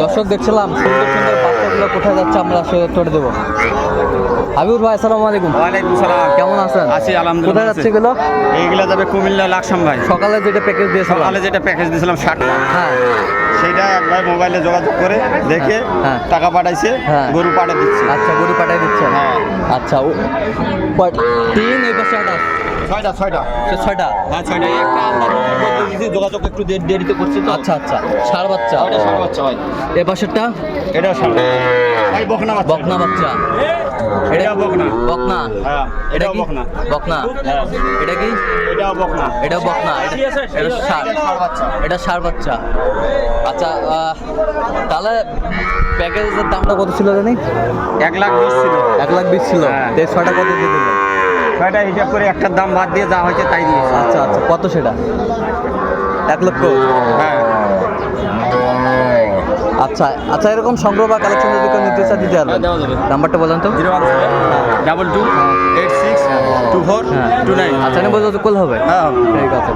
দর্শক দেখছিলাম সুন্দর সুন্দর বাচ্চাগুলো কোথায় যাচ্ছে আমরা সে উত্তর দেবো। হাবিবুর ভাই আসসালামু আলাইকুম। ওয়ালাইকুম সালাম। কেমন আছেন? আছি আলহামদুলিল্লাহ। কোথায় যাচ্ছে এগুলো? এইগুলা যাবে কুমিল্লা লাকসাম ভাই। সকালে যেটা প্যাকেজ দিয়েছিলাম, সকালে যেটা প্যাকেজ দিয়েছিলাম 60 টাকা, হ্যাঁ সেইটা এক ভাই মোবাইলে যোগাযোগ করে দেখে হ্যাঁ। টাকা পাঠাইছে, হ্যাঁ। গরু পাঠিয়ে দিচ্ছে। আচ্ছা গরু পাঠিয়ে দিচ্ছেন। হ্যাঁ। আচ্ছা তিন এই পাশে আটা ছয়টা ছয়টা হ্যাঁ ছয়টা। একটা আমরা বলতে দিছি, যোগাযোগ একটু দেরিতে করছি তো। আচ্ছা আচ্ছা ষাঁড় বাচ্চা। ওটা ষাঁড় বাচ্চা ভাই। এ পাশেরটা এটা ষাঁড় ভাই, বকনা বাচ্চা। বকনা বাচ্চা। এটা বকনা। বকনা হ্যাঁ এটা এটাও কি? বকনা। বকনা। হ্যাঁ এটা কি? এটাও বকনা। এটা বকনা। এটা ষাঁড়। ষাঁড় বাচ্চা। এটা ষাঁড় বাচ্চা। আচ্ছা তাহলে প্যাকেজের দামটা কত ছিল জানি? 1,20,000 ছিল। 1,20,000 ছিল। হ্যাঁ। ছয়টা কত দিয়ে দিলেন? ছয়টা হিসাব করে একটার দাম বাদ দিয়ে যা হয়েছে তাই দিয়েছে। আচ্ছা আচ্ছা কত সেটা? 1 লক্ষ। হ্যাঁ আচ্ছা আচ্ছা এরকম সংগ্রহ বা কালেকশন যদি কেউ নিতে চায় দিতে পারবেন। দেওয়া যাবে। নাম্বারটা বলেন তো। 01722862429। আচ্ছা না বলতে কল হবে। হ্যাঁ ঠিক আছে।